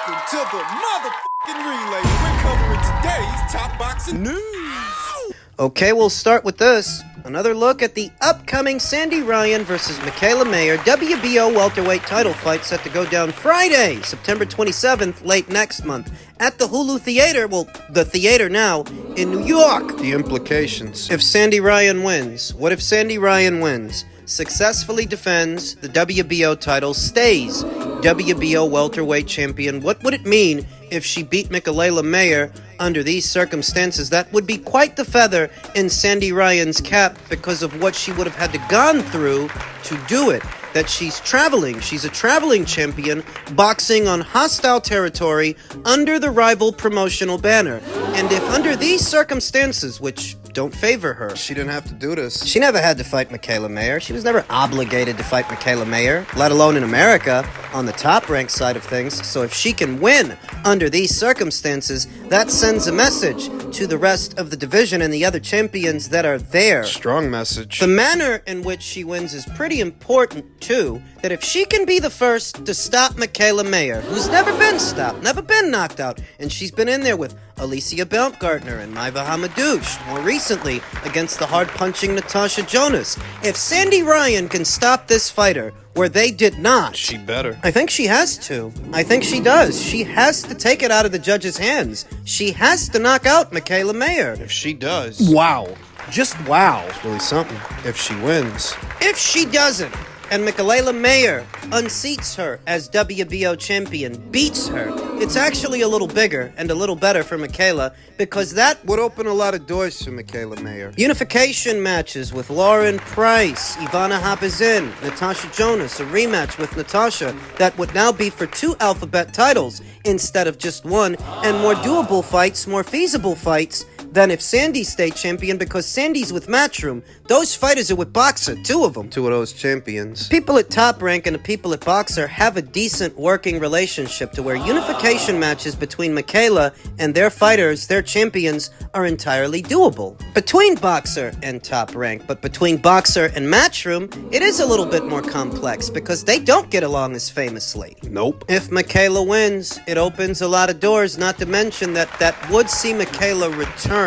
Welcome to the motherfucking relay. We're covering today's top boxing news. Okay, we'll start with this. Another look at the upcoming Sandy Ryan versus Mikaela Mayer WBO welterweight title fight set to go down Friday, September 27th, late next month, at the Hulu Theater, well, the theater now, in New York. The implications. If Sandy Ryan wins, what if Sandy Ryan wins, successfully defends the WBO title, stays WBO welterweight champion? What would it mean if she beat Mikaela Mayer under these circumstances? That would be quite the feather in Sandy Ryan's cap because of what she would have had to gone through to do it. That she's a traveling champion, boxing on hostile territory under the rival promotional banner. And if under these circumstances, which don't favor her, She didn't have to do this. she never had to fight Mikaela Mayer. She was never obligated to fight Mikaela Mayer, let alone in America, on the top-ranked side of things. So if she can win under these circumstances, that sends a message to the rest of the division and the other champions that are there. Strong message. The manner in which she wins is pretty important, too. That if she can be the first to stop Mikaela Mayer, who's never been stopped, never been knocked out, and she's been in there with Alicia Baumgartner and Maiva Hamadouche, more recently against the hard-punching Natasha Jonas. If Sandy Ryan can stop this fighter where they did not, She better. I think she has to. I think she does. She has to take it out of the judge's hands. She has to knock out Mikaela Mayer. If she does, Wow. Just wow. it's really something. If she wins, If she doesn't, and Mikaela Mayer unseats her as WBO champion, beats her, it's actually a little bigger and a little better for Mikaela because that would open a lot of doors for Mikaela Mayer. unification matches with Lauren Price, Ivana Hapazin, Natasha Jonas, a rematch with Natasha that would now be for 2 alphabet titles instead of just one, and more doable fights, more feasible fights than if Sandy stayed champion because Sandy's with Matchroom. Those fighters are with Boxer, 2 of them. 2 of those champions. People at Top Rank and the people at Boxer have a decent working relationship to where unification matches between Mikaela and their fighters, their champions, are entirely doable. Between Boxer and Top Rank, but between Boxer and Matchroom, it is a little bit more complex because they don't get along as famously. Nope. If Mikaela wins, it opens a lot of doors, not to mention that would see Mikaela return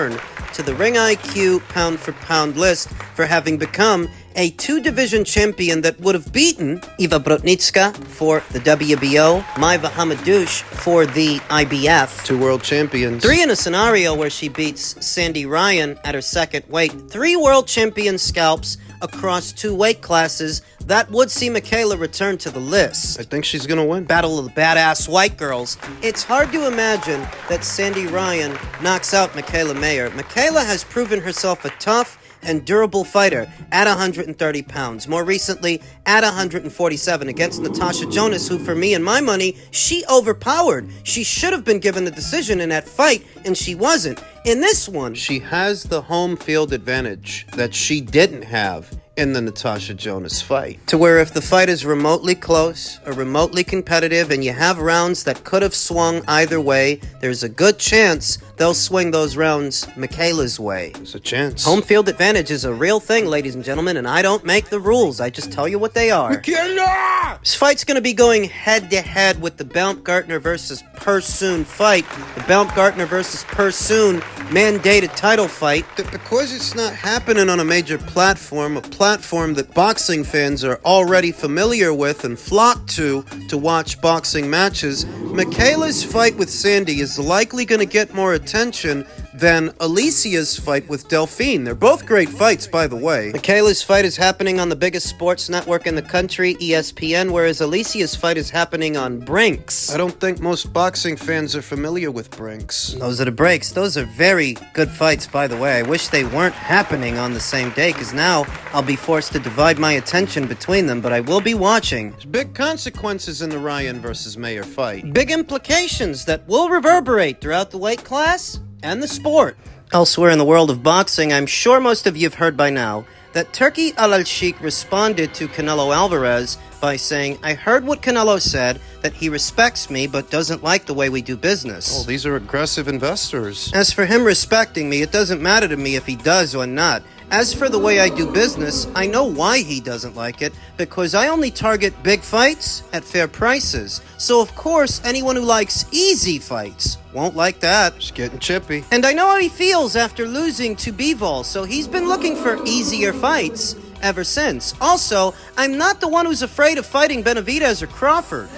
to the Ring IQ pound-for-pound list for having become a 2-division champion that would have beaten Iva Brotnicka for the WBO, Maiva Hamadouche for the IBF. 2 world champions. 3 in a scenario where she beats Sandy Ryan at her second weight. 3 world champion scalps across 2 weight classes. That would see Mikaela return to the list. I think she's gonna win. Battle of the badass white girls. It's hard to imagine that Sandy Ryan knocks out Mikaela Mayer. Mikaela has proven herself a tough and durable fighter at 130 pounds. More recently, at 147 against Natasha Jonas, who, for me and my money, she overpowered. She should have been given the decision in that fight, and she wasn't. In this one, She has the home field advantage that she didn't have in the Natasha Jonas fight. to where if the fight is remotely close or remotely competitive and you have rounds that could have swung either way, there's a good chance they'll swing those rounds Mikaela's way. There's a chance. Home field advantage is a real thing, ladies and gentlemen, and I don't make the rules. I just tell you what they are. Mikaela! This fight's going to be going head-to-head with the Baumgartner versus Persoon fight. The Baumgartner versus Persoon mandated title fight. Because it's not happening on a major platform, a platform that boxing fans are already familiar with and flock to watch boxing matches, Mikaela's fight with Sandy is likely going to get more attention than Alicia's fight with Delphine. They're both great fights, by the way. Mikaela's fight is happening on the biggest sports network in the country, ESPN, whereas Alicia's fight is happening on Brinks. I don't think most boxing fans are familiar with Brinks. Those are the breaks. Those are very good fights, by the way. I wish they weren't happening on the same day, because now I'll be forced to divide my attention between them, but I will be watching. There's big consequences in the Ryan versus Mayer fight. Big implications that will reverberate throughout the weight class and the sport. Elsewhere in the world of boxing, I'm sure most of you have heard by now that Turki Alalshikh responded to Canelo Alvarez by saying, I heard what Canelo said, that he respects me but doesn't like the way we do business. Oh, these are aggressive investors. As for him respecting me, it doesn't matter to me if he does or not. As for the way I do business, I know why he doesn't like it, because I only target big fights at fair prices. So of course, anyone who likes easy fights won't like that. It's getting chippy. And I know how he feels after losing to Bivol, so he's been looking for easier fights ever since. Also, I'm not the one who's afraid of fighting Benavidez or Crawford.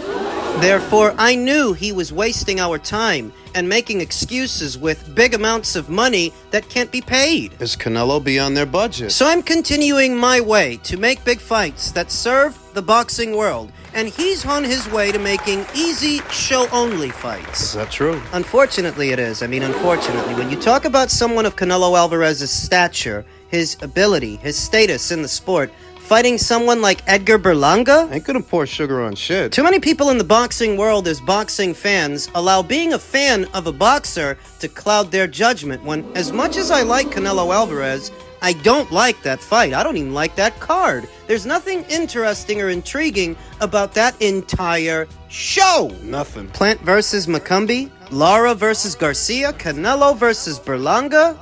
Therefore, I knew he was wasting our time and making excuses with big amounts of money that can't be paid. Is Canelo beyond their budget? So I'm continuing my way to make big fights that serve the boxing world, and he's on his way to making easy show-only fights. Is that true? Unfortunately, it is. Unfortunately, when you talk about someone of Canelo Alvarez's stature, his ability, his status in the sport, fighting someone like Edgar Berlanga? Ain't gonna pour sugar on shit. Too many people in the boxing world as boxing fans allow being a fan of a boxer to cloud their judgment when, as much as I like Canelo Alvarez, I don't like that fight. I don't even like that card. There's nothing interesting or intriguing about that entire show. Nothing. Plant versus Macumbi, Lara versus Garcia, Canelo versus Berlanga.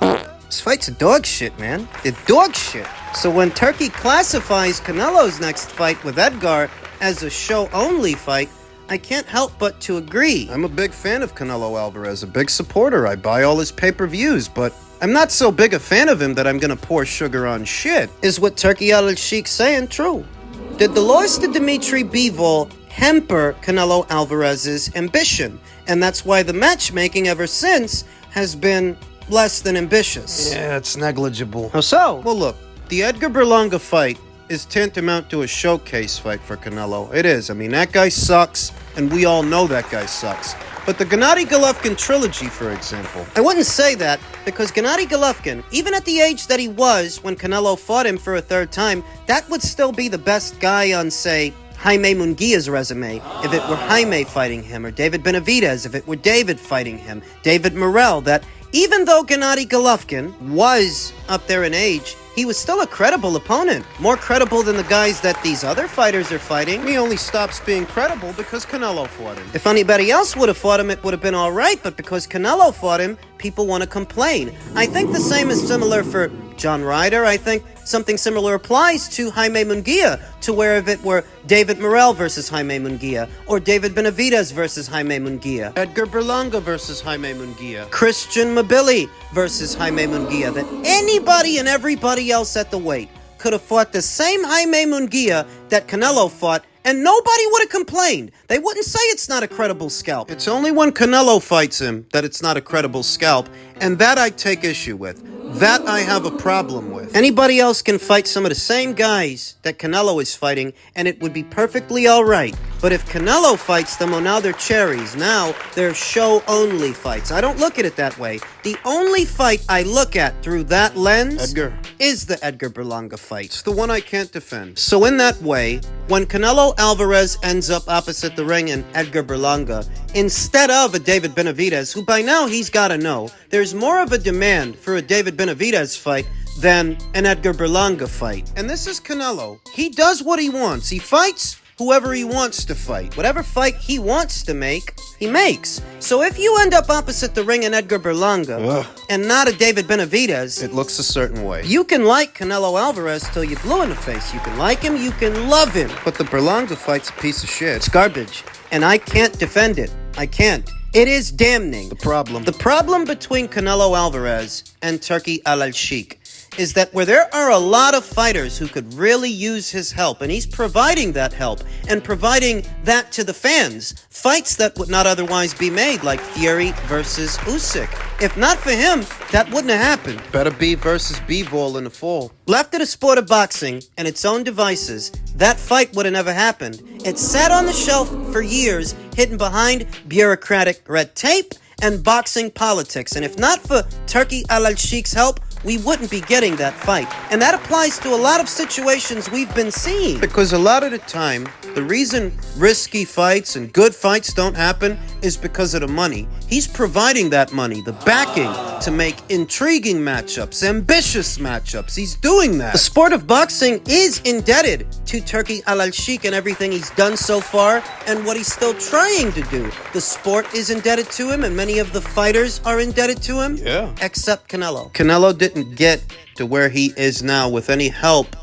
This fight's dog shit, man. It's dog shit. So when Turkey classifies Canelo's next fight with Edgar as a show-only fight, I can't help but to agree. I'm a big fan of Canelo Alvarez, a big supporter. I buy all his pay-per-views, but I'm not so big a fan of him that I'm gonna pour sugar on shit. Is what Turki Alalshikh saying true? Did the loss to Dmitry Bivol hamper Canelo Alvarez's ambition? And that's why the matchmaking ever since has been less than ambitious. Yeah, it's negligible. How so? Well, look, the Edgar Berlanga fight is tantamount to a showcase fight for Canelo. It is. I mean, that guy sucks, and we all know that guy sucks. But the Gennady Golovkin trilogy, for example. I wouldn't say that, because Gennady Golovkin, even at the age that he was when Canelo fought him for a third time, that would still be the best guy on, say, Jaime Munguia's resume, if it were Jaime fighting him, or David Benavidez, if it were David fighting him, David Morrell, that even though Gennady Golovkin was up there in age, he was still a credible opponent. More credible than the guys that these other fighters are fighting. He only stops being credible because Canelo fought him. If anybody else would have fought him, it would have been alright, but because Canelo fought him, people want to complain. I think the same is similar for John Ryder. I think something similar applies to Jaime Munguia, to where if it were David Morrell versus Jaime Munguia, or David Benavidez versus Jaime Munguia, Edgar Berlanga versus Jaime Munguia, Christian Mabili versus Jaime Munguia, that anybody and everybody else at the weight could have fought the same Jaime Munguia that Canelo fought, and nobody would have complained. They wouldn't say it's not a credible scalp. It's only when Canelo fights him that it's not a credible scalp, and that I take issue with. That I have a problem with. Anybody else can fight some of the same guys that Canelo is fighting, and it would be perfectly alright. But if Canelo fights them, oh, now they're cherries. Now they're show-only fights. I don't look at it that way. The only fight I look at through that lens is the Edgar Berlanga fight. It's the one I can't defend. So in that way, when Canelo Alvarez ends up opposite the ring in Edgar Berlanga, instead of a David Benavidez, who by now he's got to know, there's more of a demand for a David Benavidez fight than an Edgar Berlanga fight. And this is Canelo. He does what he wants. He fights whoever he wants to fight. Whatever fight he wants to make, he makes. So if you end up opposite the ring in Edgar Berlanga and not a David Benavidez, it looks a certain way. You can like Canelo Alvarez till you're blue in the face. You can like him, you can love him. But the Berlanga fight's a piece of shit. It's garbage. And I can't defend it. I can't. It is damning. The problem between Canelo Alvarez and Turki Alalshikh is that where there are a lot of fighters who could really use his help, and he's providing that help and providing that to the fans, fights that would not otherwise be made, like Fury versus Usyk. If not for him, that wouldn't have happened. Better be versus Bivol in the fall. Left to the sport of boxing and its own devices, that fight would have never happened. It sat on the shelf for years, hidden behind bureaucratic red tape and boxing politics. And if not for Turki Alalshikh's help, we wouldn't be getting that fight. And that applies to a lot of situations we've been seeing. Because a lot of the time, the reason risky fights and good fights don't happen is because of the money. He's providing that money, the backing, to make intriguing matchups, ambitious matchups. He's doing that. The sport of boxing is indebted to Turki Alalshikh and everything he's done so far and what he's still trying to do. The sport is indebted to him, and many of the fighters are indebted to him. Yeah. Except Canelo. Canelo didn't get to where he is now with any help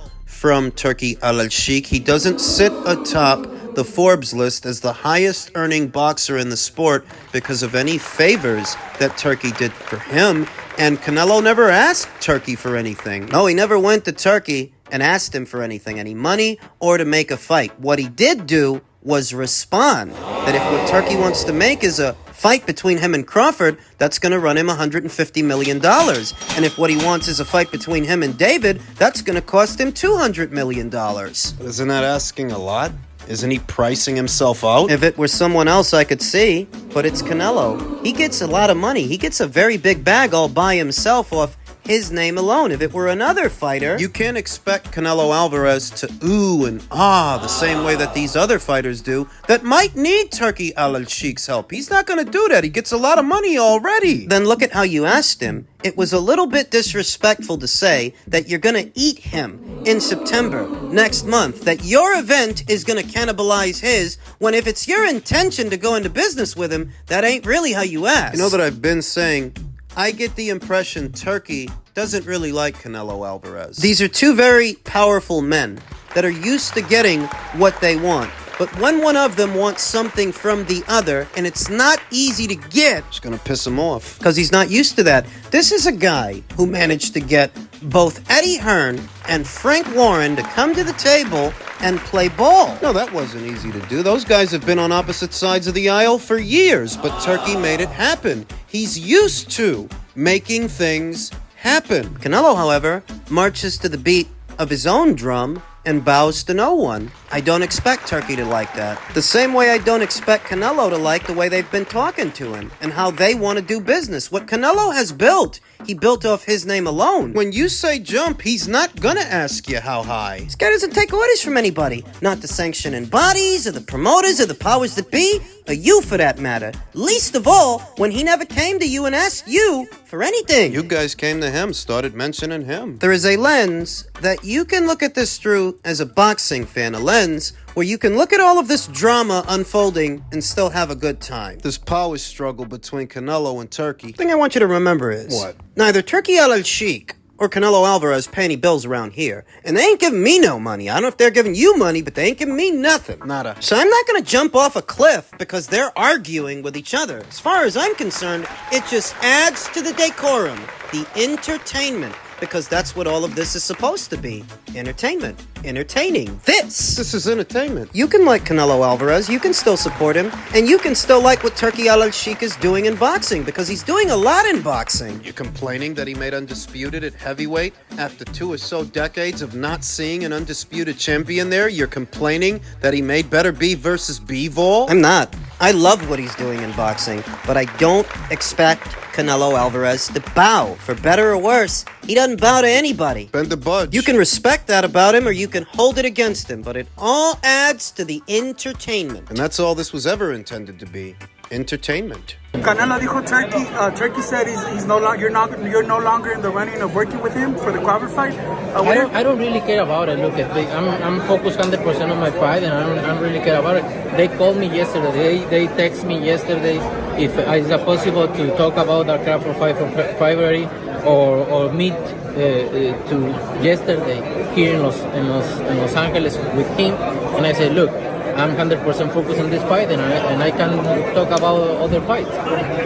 from Turki Alalshikh. He doesn't sit atop the Forbes list as the highest earning boxer in the sport because of any favors that Turki did for him. And Canelo never asked Turki for anything. No, he never went to Turki and asked him for anything, any money or to make a fight. What he did do was respond that if what Turki wants to make is a fight between him and Crawford, that's going to run him $150 million. And if what he wants is a fight between him and David, that's going to cost him $200 million. Isn't that asking a lot? Isn't he pricing himself out? If it were someone else, I could see, but it's Canelo. He gets a lot of money. He gets a very big bag all by himself off his name alone. If it were another fighter, you can't expect Canelo Alvarez to ooh and ah the same way that these other fighters do that might need Turki Alalshikh's help. He's not going to do that. He gets a lot of money already. Then look at how you asked him. It was a little bit disrespectful to say that you're going to eat him in September next month, that your event is going to cannibalize his, when if it's your intention to go into business with him, that ain't really how you ask. You know that I've been saying, I get the impression Turki doesn't really like Canelo Alvarez. These are two very powerful men that are used to getting what they want. But when one of them wants something from the other, and it's not easy to get, It's gonna piss him off. because he's not used to that. This is a guy who managed to get both Eddie Hearn and Frank Warren to come to the table and play ball. No, that wasn't easy to do. Those guys have been on opposite sides of the aisle for years, but Turki made it happen. He's used to making things happen. Canelo, however, marches to the beat of his own drum and bows to no one. I don't expect Turki to like that. The same way I don't expect Canelo to like the way they've been talking to him and how they want to do business. What Canelo has built, he built off his name alone. When you say jump, he's not gonna ask you how high. This guy doesn't take orders from anybody. Not the sanctioning bodies or the promoters or the powers that be, or you for that matter. Least of all, when he never came to you and asked you for anything. You guys came to him, started mentioning him. There is a lens that you can look at this through as a boxing fan, a lens where you can look at all of this drama unfolding and still have a good time. This power struggle between Canelo and Turki. The thing I want you to remember is What? neither Turki Alalshikh or Canelo Alvarez pay any bills around here. And they ain't giving me no money. I don't know if they're giving you money, but they ain't giving me nothing. Nada. So I'm not going to jump off a cliff because they're arguing with each other. As far as I'm concerned, it just adds to the decorum, the entertainment, because that's what all of this is supposed to be. Entertainment. Entertaining. This is entertainment. You can like Canelo Alvarez, you can still support him, and you can still like what Turki Alalshikh is doing in boxing, because he's doing a lot in boxing. You're complaining that he made undisputed at heavyweight after 2 or so decades of not seeing an undisputed champion there? You're complaining that he made better B versus B-Vol? I'm not. I love what he's doing in boxing, but I don't expect Canelo Alvarez to bow. For better or worse, he doesn't bow to anybody. Bend the budge. You can respect that about him, or you can hold it against him, but it all adds to the entertainment. And that's all this was ever intended to be. Entertainment. Canelo dijo Turkey. Turkey said he's no longer. You're no longer in the running of working with him for the Crawford fight. I don't really care about it. Look, I'm focused 100% on my fight, and I don't really care about it. They called me yesterday. They text me yesterday if is it possible to talk about the Crawford fight for February or meet to yesterday here in Los Angeles with him. And I said, look, I'm 100% focused on this fight, and I can talk about other fights.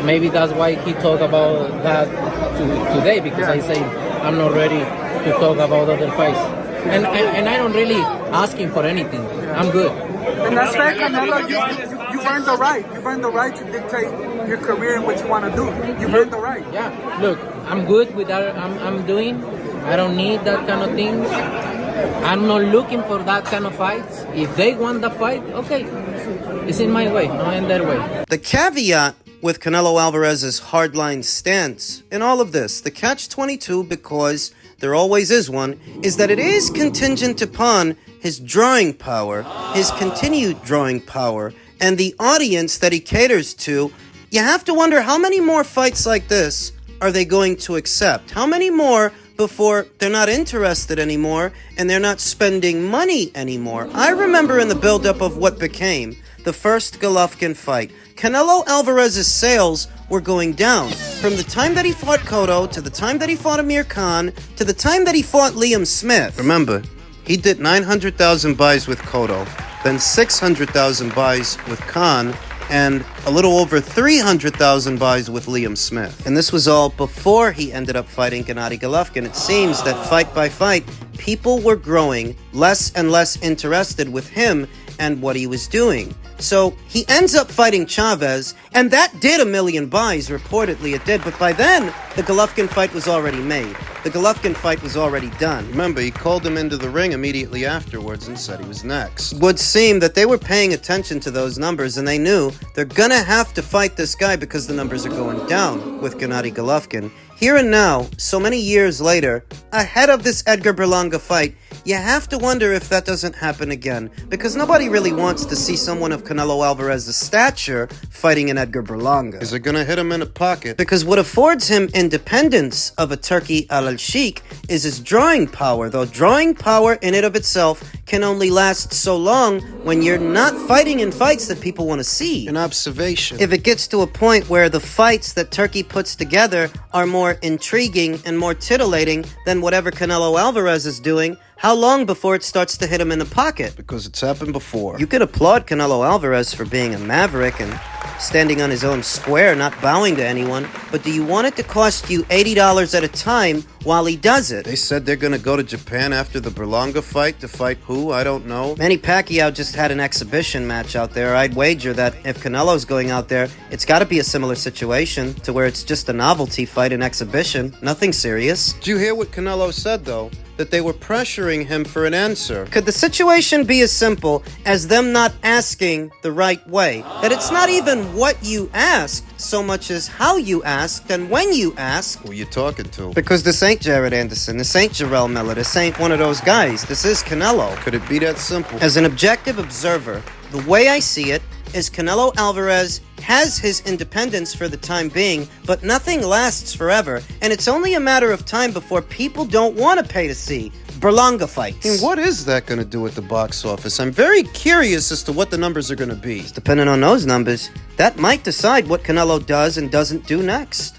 Maybe that's why he talked about that today, because I say I'm not ready to talk about other fights. And I don't really ask him for anything. I'm good. And that's fair, Canelo. You've earned the right. You've earned the right to dictate your career and what you want to do. You've earned the right. Yeah. Look, I'm good with that. I'm doing. I don't need that kind of things. I'm not looking for that kind of fights. If they want the fight, okay. It's in my way, not in their way. The caveat with Canelo Alvarez's hardline stance in all of this, the catch-22, because there always is one, is that it is contingent upon his drawing power, his continued drawing power, and the audience that he caters to. You have to wonder, how many more fights like this are they going to accept? How many more before they're not interested anymore and they're not spending money anymore? I remember in the buildup of what became the first Golovkin fight, Canelo Alvarez's sales were going down. From the time that he fought Cotto, to the time that he fought Amir Khan, to the time that he fought Liam Smith. Remember, He did 900,000 buys with Cotto, then 600,000 buys with Khan, and a little over 300,000 buys with Liam Smith. And this was all before he ended up fighting Gennady Golovkin. It seems that fight by fight, people were growing less and less interested with him and what he was doing. So he ends up fighting Chavez, and that did 1 million buys, reportedly it did, but by then, the Golovkin fight was already made. The Golovkin fight was already done. Remember, he called him into the ring immediately afterwards and said he was next. It would seem that they were paying attention to those numbers, and they knew they're gonna have to fight this guy because the numbers are going down with Gennady Golovkin. Here and now, so many years later, ahead of this Edgar Berlanga fight, you have to wonder if that doesn't happen again, because nobody really wants to see someone of Canelo Alvarez's stature fighting an Edgar Berlanga. Is it gonna hit him in the pocket? Because what affords him independence of a Turki Alalshikh is his drawing power, though drawing power in and of itself can only last so long when you're not fighting in fights that people want to see. An observation. If it gets to a point where the fights that Turki puts together are more intriguing and more titillating than whatever Canelo Alvarez is doing, how long before it starts to hit him in the pocket? Because it's happened before. You could applaud Canelo Alvarez for being a maverick and standing on his own square, not bowing to anyone, but do you want it to cost you $80 at a time while he does it? They said they're gonna go to Japan after the Berlanga fight to fight who? I don't know. Manny Pacquiao just had an exhibition match out there. I'd wager that if Canelo's going out there, it's got to be a similar situation to where it's just a novelty fight, an exhibition, nothing serious. Did you hear what Canelo said, though? That they were pressuring him for an answer. Could the situation be as simple as them not asking the right way? That it's not even what you asked so much as how you asked and when you asked. Who you talking to? Because this ain't Jared Anderson, this ain't Jarrell Miller, this ain't one of those guys. This is Canelo. Could it be that simple? As an objective observer, the way I see it is Canelo Alvarez has his independence for the time being, but nothing lasts forever, and it's only a matter of time before people don't want to pay to see Berlanga fights. And what is that going to do at the box office? I'm very curious as to what the numbers are going to be. Depending on those numbers, that might decide what Canelo does and doesn't do next.